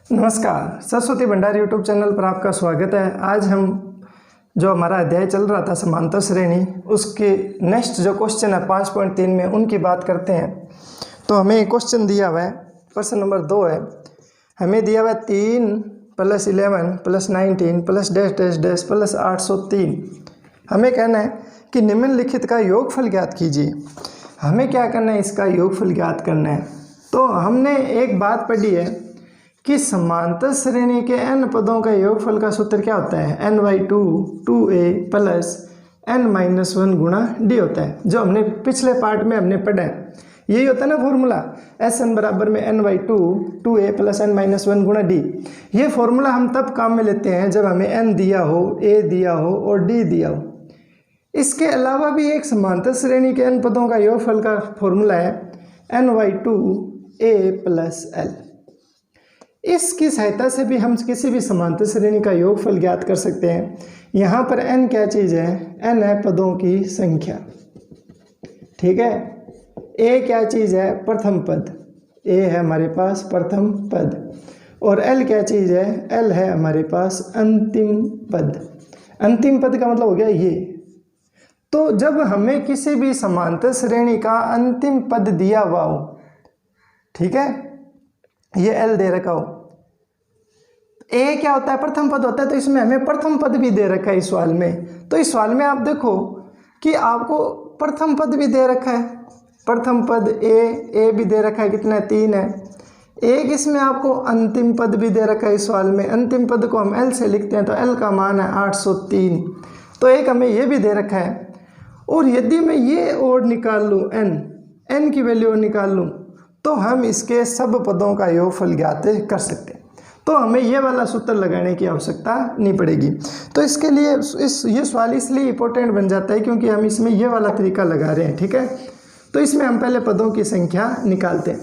नमस्कार, Saraswati Bhandari YouTube channel पर आपका स्वागत है। आज हम जो हमारा अध्याय चल रहा था समांतर श्रेणी, उसके नेक्स्ट जो क्वेश्चन है 5.3 में उनकी बात करते हैं। तो हमें क्वेश्चन दिया हुआ है, प्रश्न नंबर 2 है। हमें दिया हुआ है 3 + 11 + 19 + डैश डैश डैश + 803। हमें कहना है कि निम्नलिखित का योगफल ज्ञात कीजिए। हमें क्या करना है, इसका योगफल ज्ञात करना है। तो हमने एक बात पढ़ी है कि समांतर श्रेणी के n पदों का योगफल का सूत्र क्या होता है, n/2 2a + n-1 गुणा d होता है। जो हमने पिछले पार्ट में हमने पढ़ा है, यही होता है ना फॉर्मूला, Sn बराबर में n/2 2a + n-1 गुणा d। ये फॉर्मूला हम तब काम में लेते हैं जब हमें n दिया हो, a दिया हो और d दिया हो। इसके अलावा भी एक समांतर श्रेणी के n पदों का योगफल का फॉर्मूला है n/2 a + l। इसकी सहायता से भी हम किसी भी समांतर श्रेणी का योगफल ज्ञात कर सकते हैं। यहाँ पर n क्या चीज़ है, n है पदों की संख्या, ठीक है। a क्या चीज़ है, प्रथम पद, a है हमारे पास प्रथम पद। और l क्या चीज़ है, l है हमारे पास अंतिम पद। अंतिम पद का मतलब हो गया ये। तो जब हमें किसी भी समांतर श्रेणी का अंतिम पद दिया हुआ हो, ठीक है, ये l दे रखा हो, a क्या होता है, प्रथम पद होता है। तो इसमें हमें प्रथम पद भी दे रखा है इस सवाल में। तो इस सवाल में आप देखो कि आपको प्रथम पद भी दे रखा है, प्रथम पद a भी दे रखा है, कितना है, 3 है। एक इसमें आपको अंतिम पद भी दे रखा है इस सवाल में। अंतिम पद को हम l से लिखते हैं, तो l का मान है 803। तो एक हमें ये भी दे रखा है। और यदि मैं ये और निकाल लूँ, n की वैल्यू और निकाल लूँ, तो हम इसके सब पदों का योगफल ज्ञात कर सकते हैं। तो हमें ये वाला सूत्र लगाने की आवश्यकता नहीं पड़ेगी। तो इसके लिए ये सवाल इसलिए इंपॉर्टेंट बन जाता है क्योंकि हम इसमें ये वाला तरीका लगा रहे हैं, ठीक है। तो इसमें हम पहले पदों की संख्या निकालते हैं।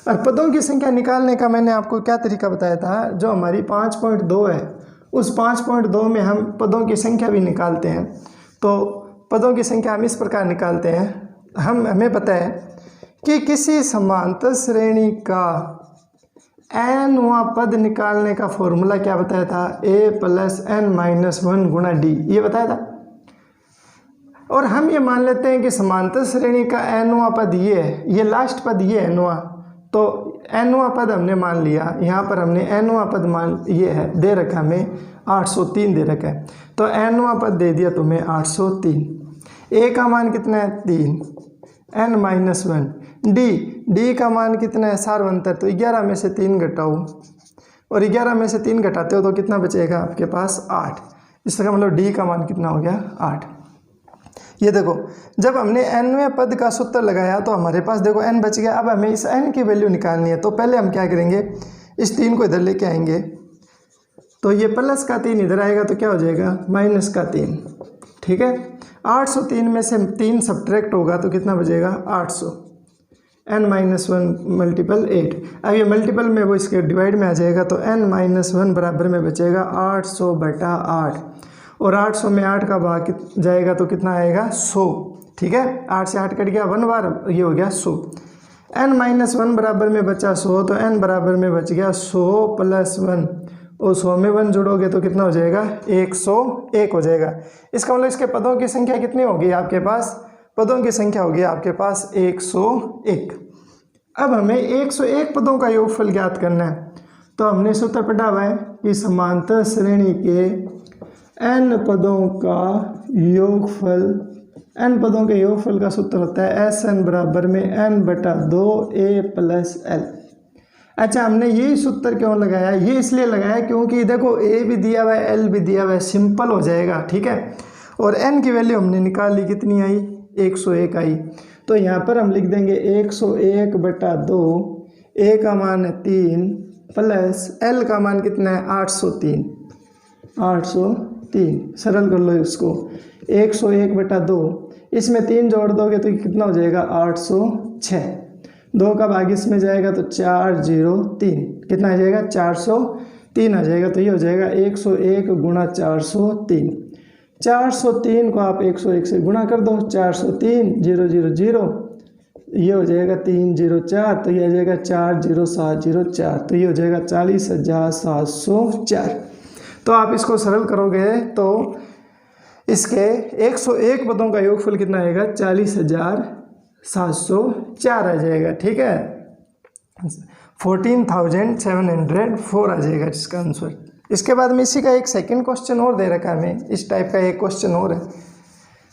और पदों की संख्या निकालने का मैंने आपको क्या तरीका बताया था, जो हमारी 5.2 है, उस 5.2 में हम पदों की संख्या भी निकालते हैं। तो पदों की संख्या हम इस प्रकार निकालते हैं। हमें पता है कि किसी समांतर श्रेणी का nवां पद निकालने का फॉर्मूला क्या बताया था, a + n-1 गुणा d, ये बताया था। और हम ये मान लेते हैं कि समांतर श्रेणी का nवां पद ये है, ये लास्ट पद ये है nवां। तो nवां पद हमने मान लिया, यहाँ पर हमने nवां पद मान ये है, दे रखा हमें 803 दे रखा है। तो nवां पद दे दिया तुम्हें 803। a का मान कितना है, 3, n-1 d का मान कितना है, सार्वंतर। तो 11 में से 3 घटाओ, और 11 में से 3 घटाते हो तो कितना बचेगा आपके पास, 8। इसका मतलब d का मान कितना हो गया, 8। ये देखो, जब हमने nवें पद का सूत्र लगाया तो हमारे पास देखो n बच गया। अब हमें इस n की वैल्यू निकालनी है। तो पहले हम क्या करेंगे, इस 3 को इधर लेके आएंगे, तो ये प्लस का 3 इधर आएगा तो क्या हो जाएगा, माइनस का 3, ठीक है। 803 में से 3 सब्ट्रैक्ट होगा तो कितना बचेगा, 800, n-1 × 8। अब ये मल्टीपल में वो इसके डिवाइड में आ जाएगा, तो n-1 बराबर में बचेगा 800/8। और 800 में 8 का भाग जाएगा तो कितना आएगा, 100, ठीक है। 8 से 8 कट गया, 1 बार, ये हो गया 100। n-1 बराबर में बचा 100, तो n बराबर में बच गया 100 + 1, और 100 में 1 जोड़ोगे तो कितना हो जाएगा, 101 हो जाएगा। इसका मतलब इसके पदों की संख्या कितनी होगी आपके पास, पदों की संख्या होगी आपके पास 101। अब हमें 101 पदों का योगफल ज्ञात करना है। तो हमने सूत्र पढ़ा हुआ है कि समांतर श्रेणी के n पदों का योगफल, n पदों के योगफल का सूत्र होता है Sn बराबर में n/2 a + l। अच्छा, हमने यही सूत्र क्यों लगाया, ये इसलिए लगाया क्योंकि देखो a भी दिया हुआ है, l भी दिया हुआ है, सिंपल हो जाएगा, ठीक है। और n की वैल्यू हमने निकाल ली, कितनी आई, 101 आई। तो यहाँ पर हम लिख देंगे 101/2, a का मान है 3 प्लस l का मान कितना है, 803। सरल कर लो इसको, 101/2, इसमें 3 जोड़ दोगे तो कितना हो जाएगा, 806। 2 का भाग इसमें जाएगा तो 403, कितना आ जाएगा, 403 आ जाएगा। तो ये हो जाएगा 101 × 403। 403 को आप 101 से गुणा कर दो, 403 0 0 0, ये हो जाएगा 304, तो ये आ जाएगा 40704, तो ये हो जाएगा 40,704। तो आप इसको सरल करोगे तो इसके 101 पदों का योगफल कितना आएगा, 40,704 आ जाएगा। ठीक है, 14,704 आ जाएगा इसका आंसर। इसके बाद में इसी का एक सेकंड क्वेश्चन और दे रखा है हमें, इस टाइप का एक क्वेश्चन और है।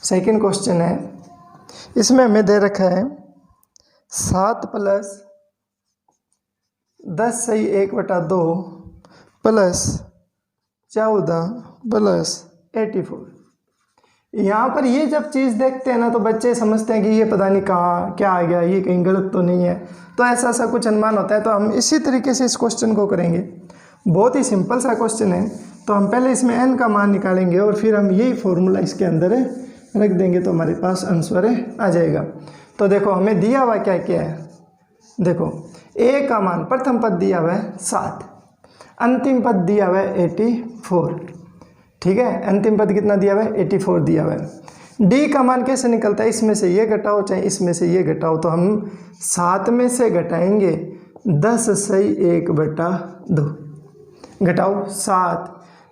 सेकंड क्वेश्चन है, इसमें हमें दे रखा है 7 + 10 सही 1/2 प्लस 14 + 84। यहाँ पर ये जब चीज़ देखते हैं ना तो बच्चे समझते हैं कि ये पता नहीं कहाँ क्या आ गया, ये कहीं गलत तो नहीं है, तो ऐसा कुछ अनुमान होता है। तो हम इसी तरीके से इस क्वेश्चन को करेंगे। बहुत ही सिंपल सा क्वेश्चन है। तो हम पहले इसमें n का मान निकालेंगे और फिर हम यही फॉर्मूला इसके अंदर रख देंगे तो हमारे पास आंसर आ जाएगा। तो देखो हमें दिया हुआ क्या क्या है, देखो a का मान प्रथम पद दिया हुआ है 7, अंतिम पद दिया हुआ है 84। ठीक है, अंतिम पद कितना दिया हुआ है, 84 दिया हुआ है। d का मान कैसे निकलता है, इसमें से ये घटाओ चाहे इसमें से ये घटाओ, तो हम 7 में से घटाएंगे 10 सही 1/2, घटाओ 7,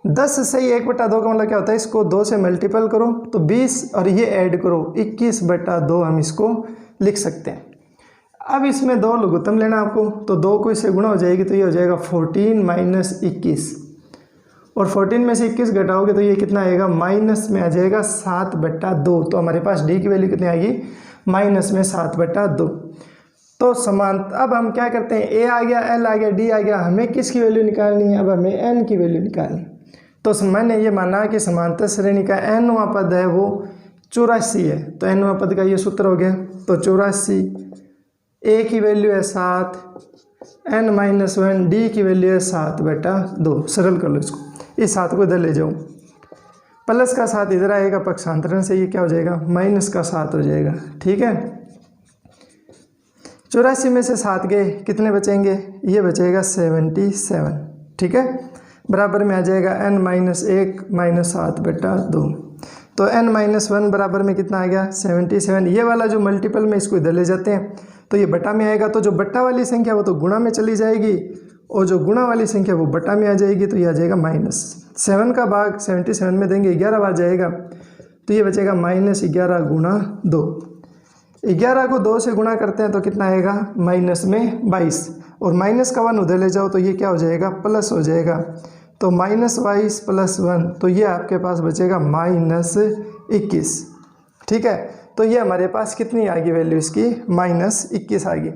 10 सही 1/2 का मतलब क्या होता है, इसको 2 से मल्टीपल करो तो 20 और ये ऐड करो 21/2 हम इसको लिख सकते हैं। अब इसमें 2 लघुत्तम लेना आपको, तो 2 को इससे गुणा हो जाएगी तो ये हो जाएगा 14 - 21, और 14 में से 21 घटाओगे तो ये कितना आएगा, माइनस में आ जाएगा 7/2। तो हमारे पास डी की वैल्यू कितनी आएगी, माइनस में 7/2। तो समान, अब हम क्या करते हैं, ए आ गया, एल आ गया, डी आ गया, हमें किसकी वैल्यू निकालनी है, अब हमें एन की वैल्यू निकालनी। तो मैंने ये माना कि समांतर श्रेणी का एनवां पद है वो 84 है, तो एनवां पद का ये सूत्र हो गया। तो 84, ए की वैल्यू है 7, n-1, डी की वैल्यू है 7/2। सरल कर लो इसको, इस 7 को इधर ले जाओ, प्लस का 7 इधर आएगा, पक्षांतरण से ये क्या हो जाएगा, माइनस का 7 हो जाएगा। ठीक है, 84 में से 7 गए, कितने बचेंगे, ये बचेगा 77। ठीक है, बराबर में आ जाएगा n-1 -7/2। तो n-1 बराबर में कितना आ गया, 77। ये वाला जो मल्टीपल में इसको इधर ले जाते हैं तो ये बटा में आएगा, तो जो बटा वाली संख्या वो तो गुणा में चली जाएगी और जो गुणा वाली संख्या वो बटा में आ जाएगी, तो ये आ जाएगा -7 का भाग 77 में देंगे 11 बार जाएगा, तो ये बचेगा -11 × 2। 11 को 2 से गुणा करते हैं तो कितना आएगा, माइनस में 22, और माइनस का 1 उधर ले जाओ तो ये क्या हो जाएगा, प्लस हो जाएगा। तो -22 + 1, तो ये आपके पास बचेगा -21। ठीक है, तो ये हमारे पास कितनी आ गई वैल्यू इसकी, -21 आ गई।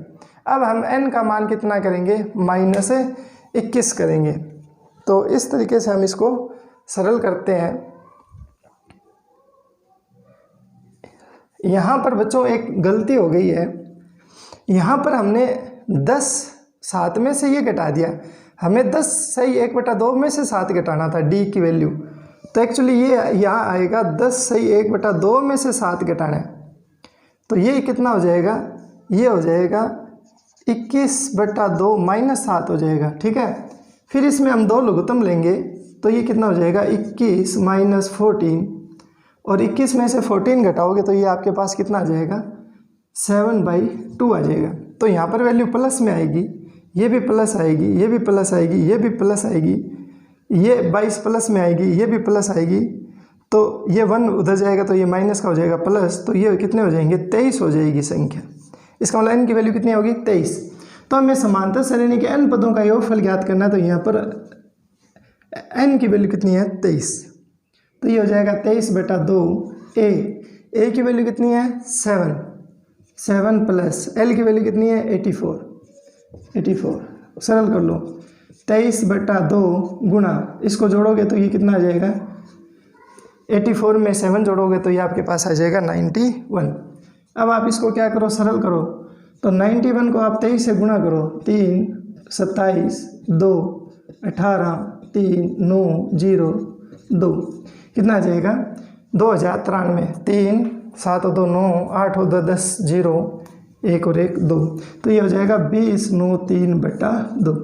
अब हम n का मान कितना करेंगे, -21 करेंगे। तो इस तरीके से हम इसको सरल करते हैं। यहाँ पर बच्चों एक गलती हो गई है, यहाँ पर हमने 10 7 में से ये घटा दिया, हमें 10 सही 1/2 में से 7 घटाना था d की वैल्यू। तो एक्चुअली ये यहाँ आएगा 10 सही 1/2 में से 7 घटाना है, तो ये कितना हो जाएगा, ये हो जाएगा 21/2 -7 हो जाएगा। ठीक है, फिर इसमें हम 2 लघुत्तम लेंगे तो ये कितना हो जाएगा, 21 - 14, और 21 में से 14 घटाओगे तो ये आपके पास कितना आ जाएगा, 7/2 आ जाएगा। तो यहाँ पर वैल्यू प्लस में आएगी, ये भी प्लस आएगी, ये भी प्लस आएगी, ये भी प्लस आएगी, ये 22 प्लस में आएगी, ये भी प्लस आएगी, तो ये 1 उधर जाएगा तो ये माइनस का हो जाएगा प्लस, तो ये कितने हो जाएंगे, 23 हो जाएगी संख्या। इसका मतलब n की वैल्यू कितनी होगी, 23। तो हमें समांतर श्रेणी के n पदों का योगफल ज्ञात करना है, तो यहाँ पर n की वैल्यू कितनी है, 23। तो ये हो जाएगा 23/2। a की वैल्यू कितनी है, 7 प्लस l की वैल्यू कितनी है, 84। सरल कर लो, 23/2 गुणा, इसको जोड़ोगे तो ये कितना आ जाएगा, 84 में 7 जोड़ोगे तो ये आपके पास आ जाएगा 91। अब आप इसको क्या करो, सरल करो, तो 91 को आप 23 से गुणा करो, 3 27 2 18 3 9 0 2, कितना आ जाएगा, 2093। 3 7 2 9 8 2 10 0 1 और 1 2, तो ये हो जाएगा 20 9 3/2।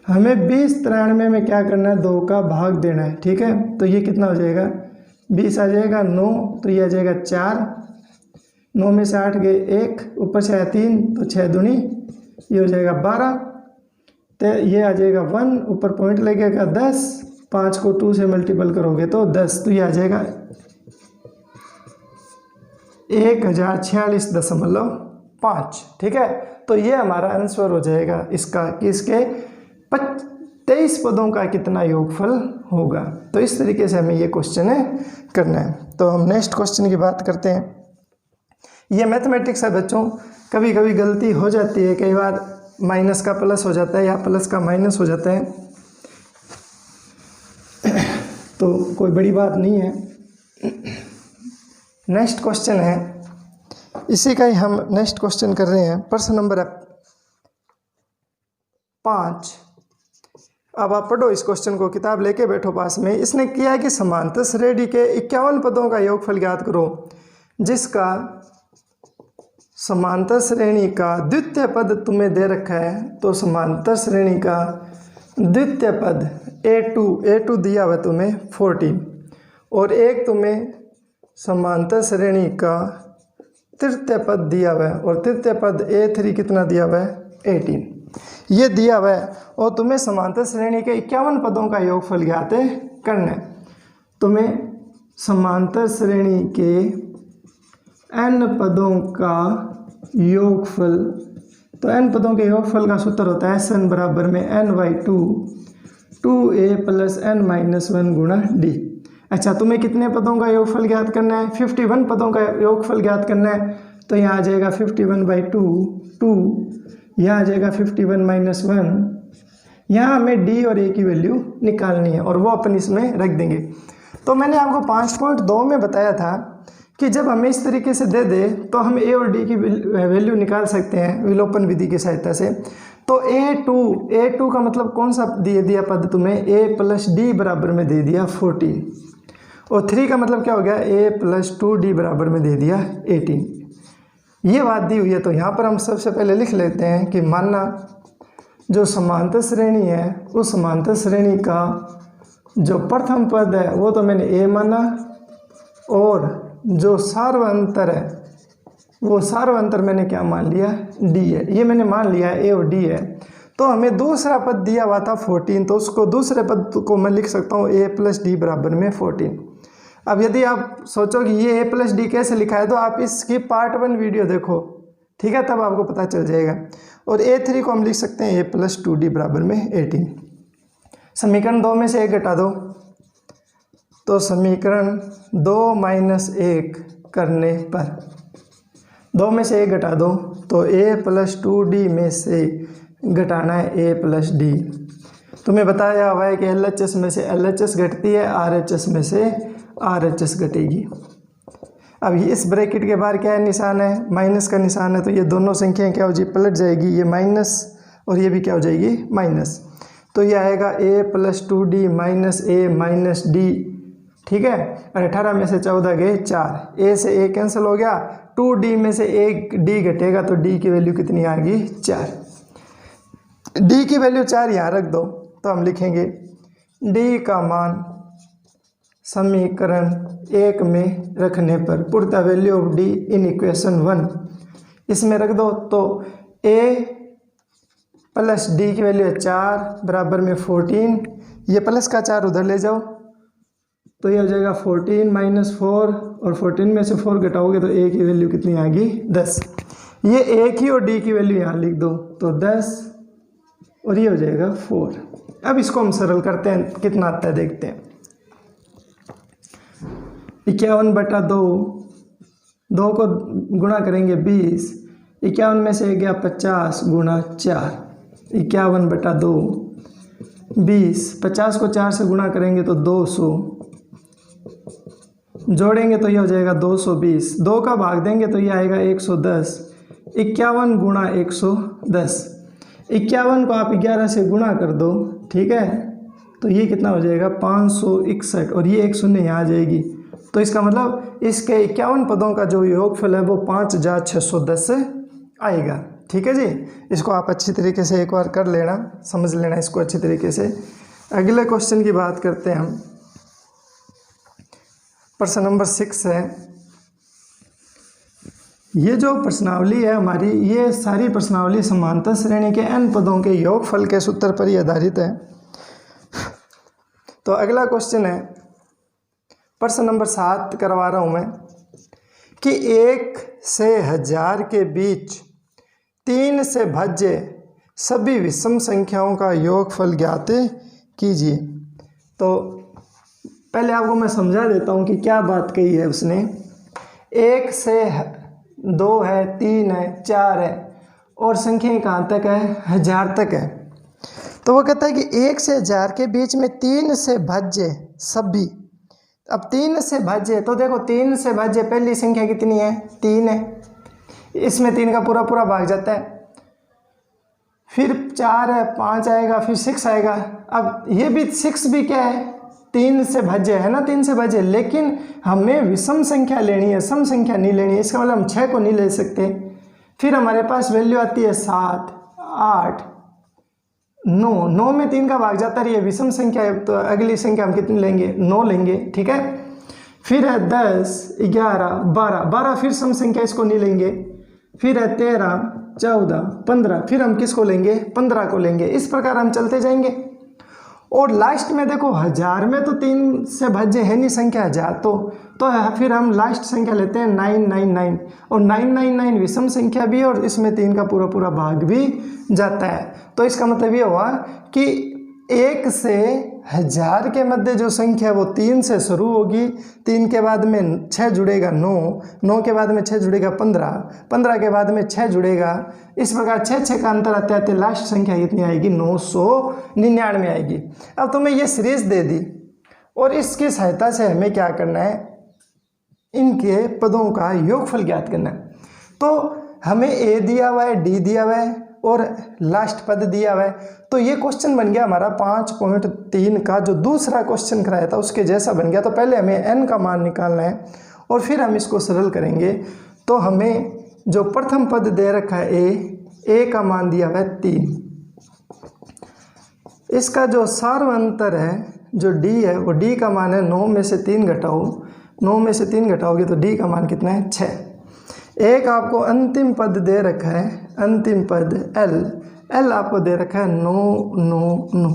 हमें 2093 में क्या करना है, 2 का भाग देना है। ठीक है, तो ये कितना हो जाएगा, 20 आ जाएगा 9, तो ये आ जाएगा 4, 9 में से 8 गए 1, ऊपर से आया 3, तो 6 दूनी ये हो जाएगा 12, तो ये आ जाएगा 1, ऊपर पॉइंट लगेगा 10, 5 को 2 से मल्टीपल करोगे तो 10, तो ये आ जाएगा 1046.5। ठीक है, तो ये हमारा आंसर हो जाएगा इसका कि इसके 23 पदों का कितना योगफल होगा। तो इस तरीके से हमें ये क्वेश्चन है करना है। तो हम नेक्स्ट क्वेश्चन की बात करते हैं। ये मैथमेटिक्स है बच्चों, कभी कभी गलती हो जाती है, कई बार माइनस का प्लस हो जाता है या प्लस का माइनस हो जाता है, तो कोई बड़ी बात नहीं है। नेक्स्ट क्वेश्चन है, इसी का ही हम नेक्स्ट क्वेश्चन कर रहे हैं। प्रश्न नंबर 5। अब आप पढ़ो इस क्वेश्चन को, किताब लेके बैठो पास में। इसने किया है कि समांतर श्रेणी के 51 पदों का योगफल ज्ञात करो, जिसका समांतर श्रेणी का द्वितीय पद तुम्हें दे रखा है। तो समांतर श्रेणी का द्वितीय पद A2 दिया हुआ तुम्हें 14, और एक तुम्हें समांतर श्रेणी का तृतीय पद दिया हुआ है, और तृतीय पद A3 कितना दिया हुआ है 18, ये दिया हुआ है। और तुम्हें समांतर श्रेणी के 51 पदों का योगफल ज्ञात करना है। तुम्हें समांतर श्रेणी के n पदों का योगफल, तो n पदों के योगफल का सूत्र होता है Sn बराबर में n/2 2a + n-1 गुणा d। अच्छा, तुम्हें कितने पदों का योगफल ज्ञात करना है? 51 पदों का योगफल ज्ञात करना है। तो यहाँ आ जाएगा 51/2 2, यहाँ आ जाएगा 51 - 1। यहाँ हमें d और a की वैल्यू निकालनी है, और वो अपन इसमें रख देंगे। तो मैंने आपको 5.2 में बताया था कि जब हमें इस तरीके से दे दे तो हम a और d की वैल्यू निकाल सकते हैं विलोपन विधि की सहायता से। तो A2 का मतलब कौन सा दे दिया पद तुम्हें? a + d बराबर में दे दिया 14, और 3 का मतलब क्या हो गया? a + 2d बराबर में दे दिया 18। ये बात दी हुई है। तो यहाँ पर हम सबसे पहले लिख लेते हैं कि माना जो समांतर श्रेणी है, उस समांतर श्रेणी का जो प्रथम पद है वो तो मैंने a माना, और जो सार्वअंतर है वो सार्वअंतर मैंने क्या मान लिया? d है। ये मैंने मान लिया है a और d है। तो हमें दूसरा पद दिया हुआ था 14, तो उसको दूसरे पद को मैं लिख सकता हूँ a + d बराबर में 14। अब यदि आप सोचो कि ये a + d कैसे लिखा है, तो आप इसकी पार्ट 1 वीडियो देखो, ठीक है, तब आपको पता चल जाएगा। और A3 को हम लिख सकते हैं a + 2d बराबर में 18। समीकरण 2 में से 1 घटा दो, तो समीकरण 2 - 1 करने पर 2 में से 1 घटा दो, तो a + 2d में से घटाना है a + d। तुम्हें बताया हुआ है कि LHS में से LHS घटती है, RHS में से RHS घटेगी। अब इस ब्रैकेट के बाहर क्या है? निशान है, माइनस का निशान है। तो ये दोनों संख्याएं क्या हो जाएगी? पलट जाएगी, ये माइनस और ये भी क्या हो जाएगी? माइनस। तो ये आएगा a + 2d - a - d, ठीक है। और 18 में से 14 गए 4, a से a कैंसिल हो गया, 2d में से 1 d घटेगा, तो d की वैल्यू कितनी आ गई? 4। d की वैल्यू 4 यहाँ रख दो, तो हम लिखेंगे d का मान समीकरण 1 में रखने पर, put the value of d in equation 1, इसमें रख दो। तो a + d की वैल्यू है 4 बराबर में 14, ये प्लस का 4 उधर ले जाओ, तो ये हो जाएगा 14 - 4, और 14 में से 4 घटाओगे तो a की वैल्यू कितनी आ गई? 10। ये a की और d की वैल्यू यहाँ लिख दो, तो 10, और ये हो जाएगा 4। अब इसको हम सरल करते हैं, कितना आता है देखते हैं। 51/2, 2 को गुणा करेंगे 20, 51 में से गया 50 गुणा 4, 51/2 20, 50 को 4 से गुणा करेंगे तो 200, जोड़ेंगे तो ये हो जाएगा 220, 2 का भाग देंगे तो ये आएगा 110, 51 गुणा 110, 51 को आप 11 से गुणा कर दो, ठीक है, तो ये कितना हो जाएगा? 561, और ये 1 शून्य यहाँ आ जाएगी। तो इसका मतलब इसके 51 पदों का जो योगफल है वो 5610 आएगा। ठीक है जी, इसको आप अच्छी तरीके से एक बार कर लेना, समझ लेना इसको अच्छी तरीके से। अगले क्वेश्चन की बात करते हैं हम। प्रश्न नंबर 6 है, ये जो प्रश्नावली है हमारी, ये सारी प्रश्नावली समांतर श्रेणी के n पदों के योगफल के सूत्र पर ही आधारित है। तो अगला क्वेश्चन है, प्रश्न नंबर 7 करवा रहा हूँ मैं, कि 1 से 1000 के बीच 3 से भाज्य सभी विषम संख्याओं का योगफल ज्ञात कीजिए। तो पहले आपको मैं समझा देता हूँ कि क्या बात कही है उसने। 1 से 2 है, 3 है, 4 है और संख्याएं कहाँ तक है, 1000 तक है। तो वो कहता है कि 1 से 1000 के बीच में 3 से भाज्य सभी। अब 3 से भाज्य, तो देखो 3 से भाज्य पहली संख्या कितनी है, 3 है, इसमें 3 का पूरा पूरा भाग जाता है। फिर 4 है, 5 आएगा, फिर 6 आएगा। अब ये भी 6 भी क्या है, 3 से भाज्य है ना, 3 से भाज्य, लेकिन हमें विषम संख्या लेनी है, सम संख्या नहीं लेनी है। इसका मतलब हम 6 को नहीं ले सकते। फिर हमारे पास वैल्यू आती है 7, 8, 9। 9 में 3 का भाग जाता है, ये विषम संख्या है, तो अगली संख्या हम कितनी लेंगे, 9 लेंगे, ठीक है। फिर है 10, 11, 12, 12 फिर सम संख्या, इसको नहीं लेंगे। फिर है 13, 14, 15, फिर हम किसको लेंगे, 15 को लेंगे। इस प्रकार हम चलते जाएंगे। और लास्ट में देखो 1000 में तो 3 से भाज्य है नहीं संख्या 1000, तो फिर हम लास्ट संख्या लेते हैं 999, और 999 विषम संख्या भी है और इसमें 3 का पूरा पूरा भाग भी जाता है। तो इसका मतलब ये हुआ कि 1 से 1000 के मध्य जो संख्या है वो 3 से शुरू होगी, 3 के बाद में 6 जुड़ेगा 9, 9 के बाद में 6 जुड़ेगा 15, 15 के बाद में 6 जुड़ेगा। इस प्रकार 6 का अंतर आते आते लास्ट संख्या कितनी आएगी, 999 आएगी। अब तुम्हें ये सीरीज दे दी और इसकी सहायता से हमें क्या करना है, इनके पदों का योगफल ज्ञात करना है। तो हमें ए दिया हुआ है, डी दिया हुआ है और लास्ट पद दिया हुआ है। तो ये क्वेश्चन बन गया हमारा 5.3 का जो दूसरा क्वेश्चन कराया था उसके जैसा बन गया। तो पहले हमें n का मान निकालना है और फिर हम इसको सरल करेंगे। तो हमें जो प्रथम पद दे रखा है a का मान दिया हुआ है 3। इसका जो सार्वंतर है जो d है वो d का मान है 9 में से 3 घटाओ, 9 में से 3 घटाओगे तो d का मान कितना है, 6। एक आपको अंतिम पद दे रखा है, अंतिम पद l आपको दे रखा है 9, 9, 9।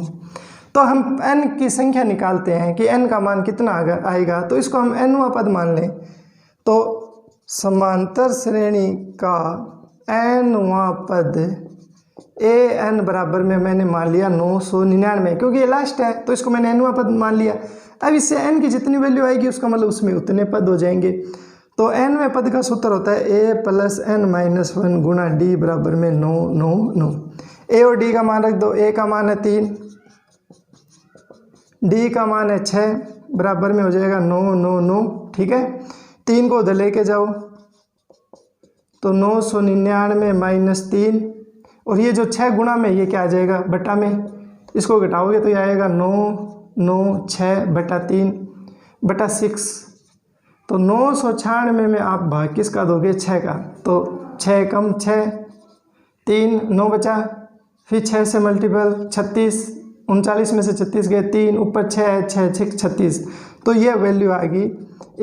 तो हम n की संख्या निकालते हैं कि n का मान कितना आएगा। तो इसको हम nवां पद मान लें। तो समांतर श्रेणी का nवां पद an बराबर में मैंने मान लिया 999, क्योंकि ये लास्ट है तो इसको मैंने nवां पद मान लिया। अब इससे n की जितनी वैल्यू आएगी उसका मतलब उसमें उतने पद हो जाएंगे। तो nवें पद का सूत्र होता है a + n-1 गुणा d बराबर में 9, 9, 9। a और d का मान रख दो। a का मान है 3, d का मान है 6, बराबर में हो जाएगा 9, 9, 9, ठीक है। 3 को उधर लेके जाओ तो 999 - 3, और ये जो 6 गुणा में ये क्या आ जाएगा, बटा में, इसको घटाओगे तो ये आएगा 9, 9, 6 बटा 3 बटा 6। तो 996 में आप भाग किसका दोगे, 6 का। तो 6 कम 6, 3, 9 बचा, फिर 6 से मल्टीपल 36, 39 में से 36 गए, 3 ऊपर 6 है, 6, 6, 36। तो ये वैल्यू आ गई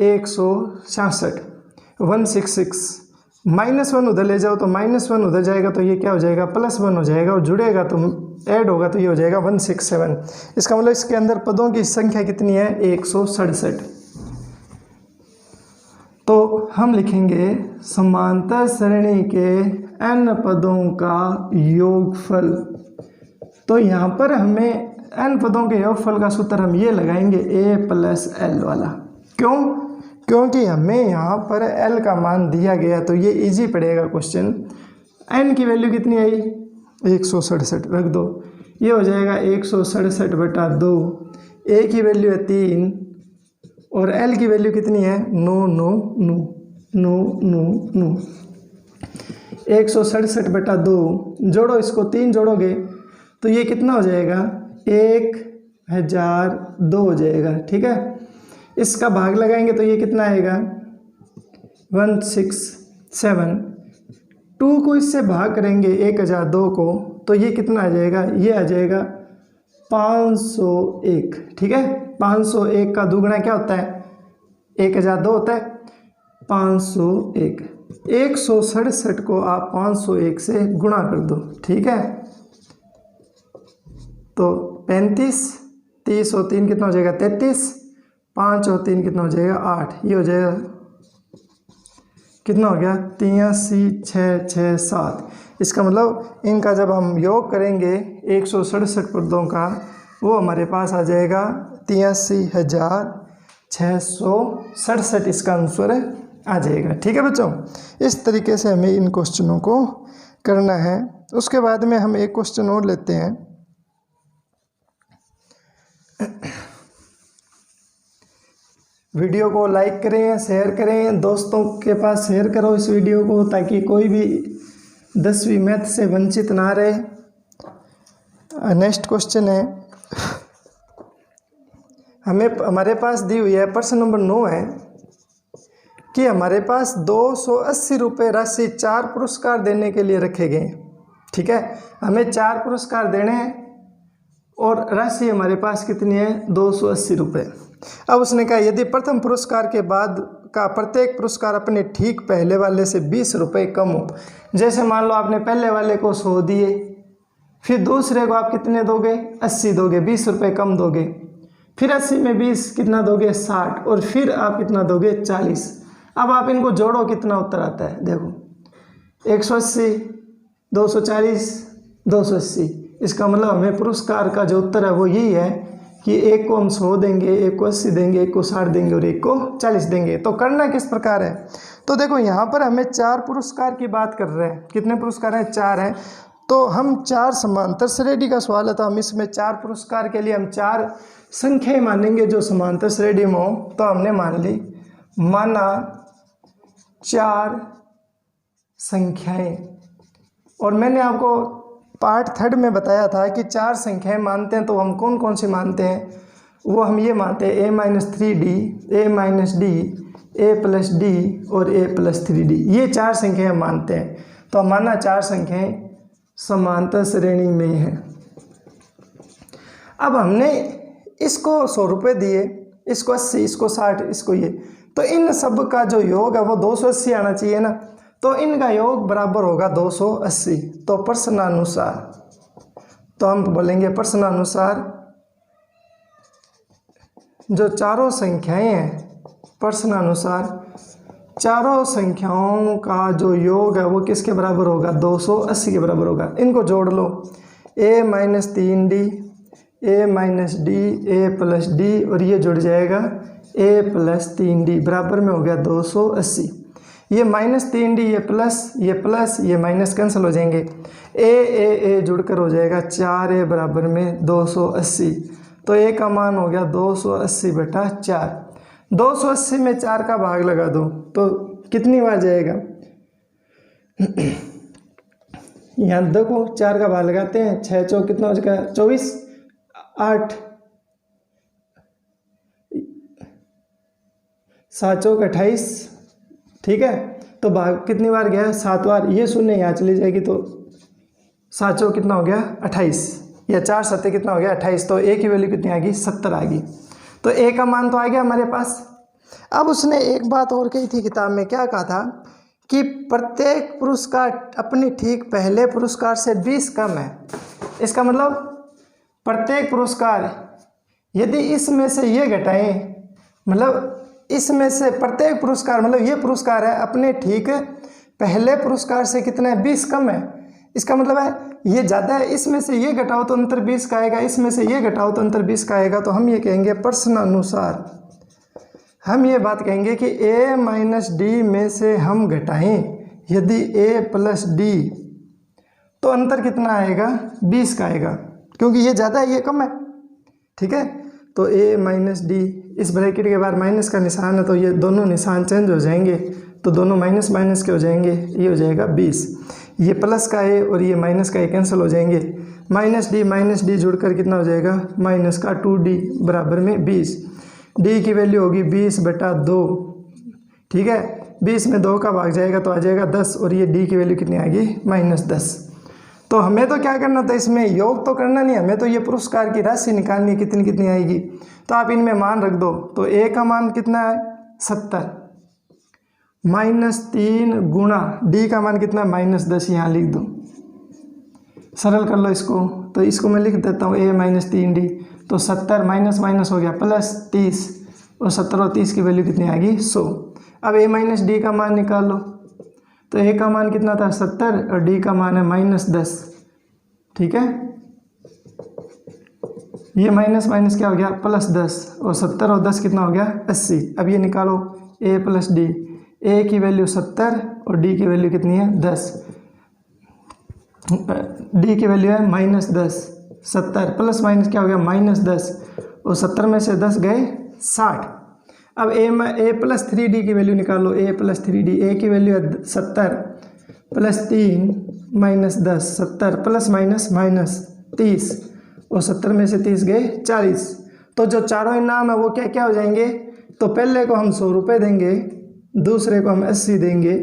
166, 166। -1 उधर ले जाओ तो -1 उधर जाएगा तो ये क्या हो जाएगा, +1 हो जाएगा, और जुड़ेगा तो ऐड होगा तो ये हो जाएगा 167। इसका मतलब इसके अंदर पदों की संख्या कितनी है, 167। तो हम लिखेंगे समांतर श्रेणी के n पदों का योगफल। तो यहाँ पर हमें n पदों के योगफल का सूत्र हम ये लगाएंगे a + l वाला। क्यों, क्योंकि हमें यहाँ पर l का मान दिया गया तो ये इजी पड़ेगा क्वेश्चन। n की वैल्यू कितनी आई, 167 रख दो, ये हो जाएगा 167 बटा 2। a की वैल्यू है 3 और l की वैल्यू कितनी है, 9, 9, 9, 9, 9, 9। 167 बटा 2 जोड़ो, इसको 3 जोड़ोगे तो ये कितना हो जाएगा, 1002 हो जाएगा, ठीक है। इसका भाग लगाएंगे तो ये कितना आएगा, 167। 2 को इससे भाग करेंगे 1002 को तो ये कितना आ जाएगा, ये आ जाएगा 501, ठीक है। 501 का दुगुना क्या होता है, 1002 होता है, 501। 167 को आप 501 से गुणा कर दो, ठीक है। तो 35, 30 और 3 कितना हो जाएगा 33, 5 और 3 कितना हो जाएगा 8, ये हो जाएगा कितना हो गया 83, 6, 6, 7। इसका मतलब इनका जब हम योग करेंगे 167 पदों का, वो हमारे पास आ जाएगा 83,667, इसका आंसर आ जाएगा, ठीक है बच्चों। इस तरीके से हमें इन क्वेश्चनों को करना है। उसके बाद में हम एक क्वेश्चन और लेते हैं। वीडियो को लाइक करें, शेयर करें, दोस्तों के पास शेयर करो इस वीडियो को, ताकि कोई भी 10वीं मैथ से वंचित ना रहे। नेक्स्ट क्वेश्चन है, हमारे पास दी हुई है प्रश्न नंबर 9 है कि हमारे पास 280 रुपये राशि 4 पुरस्कार देने के लिए रखे गए, ठीक है। हमें 4 पुरस्कार देने हैं और राशि हमारे पास कितनी है 280 रुपये। अब उसने कहा यदि प्रथम पुरस्कार के बाद का प्रत्येक पुरस्कार अपने ठीक पहले वाले से 20 रुपये कम हो, जैसे मान लो आपने पहले वाले को 100 दिए, फिर दूसरे को आप कितने दोगे 80 दोगे, 20 रुपये कम दोगे, फिर 80 में 20 कितना दोगे 60, और फिर आप कितना दोगे 40। अब आप इनको जोड़ो कितना उत्तर आता है, देखो 180, 240, 280। इसका मतलब हमें पुरस्कार का जो उत्तर है वो यही है कि एक को हम 100 देंगे, एक को 80 देंगे, एक को 60 देंगे और एक को 40 देंगे। तो करना किस प्रकार है, तो देखो यहाँ पर हमें 4 पुरस्कार की बात कर रहे हैं। कितने पुरस्कार हैं 4 हैं। तो हम 4 समांतर श्रेणी का सवाल है, तो हम इसमें 4 पुरस्कार के लिए हम 4 संख्याएं मानेंगे जो समांतर श्रेणी में हो। तो हमने माना 4 संख्याएं, और मैंने आपको पार्ट 3 में बताया था कि 4 संख्याएं मानते हैं तो हम कौन कौन सी मानते हैं। वो हम ये मानते हैं a-3d, a-d, a+d और a+3d, ये 4 संख्याएं हम मानते हैं। तो माना 4 संख्याएं समांतर श्रेणी में है। अब हमने इसको 100 रुपये दिए, इसको 80, इसको 60, इसको ये, तो इन सब का जो योग है वो 280 आना चाहिए ना। तो इनका योग बराबर होगा 280। तो प्रश्नानुसार, तो हम बोलेंगे प्रश्नानुसार जो चारों संख्याएं हैं, प्रश्नानुसार चारों संख्याओं का जो योग है वो किसके बराबर होगा 280 के बराबर होगा। इनको जोड़ लो, a-3d, a-d, a+d और ये जुड़ जाएगा a+3d बराबर में हो गया 280। ये -3d, ये प्लस ये माइनस कैंसिल हो जाएंगे, a जुड़कर हो जाएगा 4a बराबर में 280। तो a का मान हो गया 280/4। 280 में 4 का भाग लगा दो तो कितनी बार जाएगा, यहाँ देखो 4 का भाग लगाते हैं, 6 चौक कितना हो जाएगा 24, 8, 7 चौक 28, ठीक है। तो भाग कितनी बार गया 7 बार, ये शून्य यहाँ चली जाएगी तो 7 चौक कितना हो गया 28, या 4 7 कितना हो गया 28। तो a की वैल्यू कितनी आ गई 70 आ गई। तो a का मान तो आ गया हमारे पास। अब उसने एक बात और कही थी किताब में, क्या कहा था कि प्रत्येक पुरस्कार अपनी ठीक पहले पुरस्कार से 20 कम है। इसका मतलब प्रत्येक पुरस्कार यदि इसमें से ये घटाएं, मतलब इसमें से प्रत्येक पुरस्कार, मतलब ये पुरस्कार है अपने ठीक पहले पुरस्कार से कितना है 20 कम है। इसका मतलब है ये ज़्यादा है, इसमें से ये घटाओ तो अंतर 20 का आएगा, इसमें से ये घटाओ तो अंतर 20 का आएगा। तो हम ये कहेंगे प्रश्नानुसार, हम ये बात कहेंगे कि a-d में से हम घटाएं यदि a+d तो अंतर कितना आएगा 20 का आएगा, क्योंकि ये ज़्यादा है ये कम है, ठीक है। तो a-d, इस ब्रैकेट के बाद माइनस का निशान है तो ये दोनों निशान चेंज हो जाएंगे, तो दोनों माइनस माइनस के हो जाएंगे, ये हो जाएगा 20। ये प्लस का है और ये माइनस का है कैंसिल हो जाएंगे, -d जुड़कर कितना हो जाएगा माइनस का 2d बराबर में 20। d की वैल्यू होगी 20/2, ठीक है। 20 में 2 का भाग जाएगा तो आ जाएगा 10, और ये d की वैल्यू कितनी आएगी -10। तो हमें तो क्या करना था, इसमें योग तो करना नहीं, हमें तो ये पुरस्कार की राशि निकालनी है कितनी कितनी आएगी। तो आप इनमें मान रख दो, तो a का मान कितना है 70, -3 गुणा डी का मान कितना, -10 यहाँ लिख दो, सरल कर लो इसको। तो इसको मैं लिख देता हूँ a - 3d, तो 70 माइनस माइनस हो गया +30, और 70 और 30 की वैल्यू कितनी आएगी, 100। अब a - d का मान निकाल लो। तो a का मान कितना था, 70, और d का मान है -10। ठीक है, ये माइनस माइनस क्या हो गया, +10, और 70 और 10 कितना हो गया, 80। अब ये निकालो a + d, a की वैल्यू 70 और d की वैल्यू कितनी है, 10। d की वैल्यू है -10, 70 प्लस माइनस क्या हो गया, -10, और 70 में से 10 गए 60। अब a + 3d की वैल्यू निकालो, a + 3d, a की वैल्यू है 70 + 3 - 10, 70 प्लस माइनस -30, और 70 में से 30 गए 40। तो जो चारों इनाम है वो क्या क्या हो जाएंगे, तो पहले को हम 100 रुपये देंगे, दूसरे को हम 80 देंगे,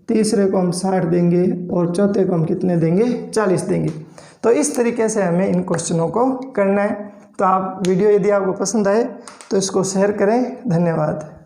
तीसरे को हम 60 देंगे, और चौथे को हम कितने देंगे, 40 देंगे। तो इस तरीके से हमें इन क्वेश्चनों को करना है। तो आप वीडियो यदि आपको पसंद आए तो इसको शेयर करें। धन्यवाद।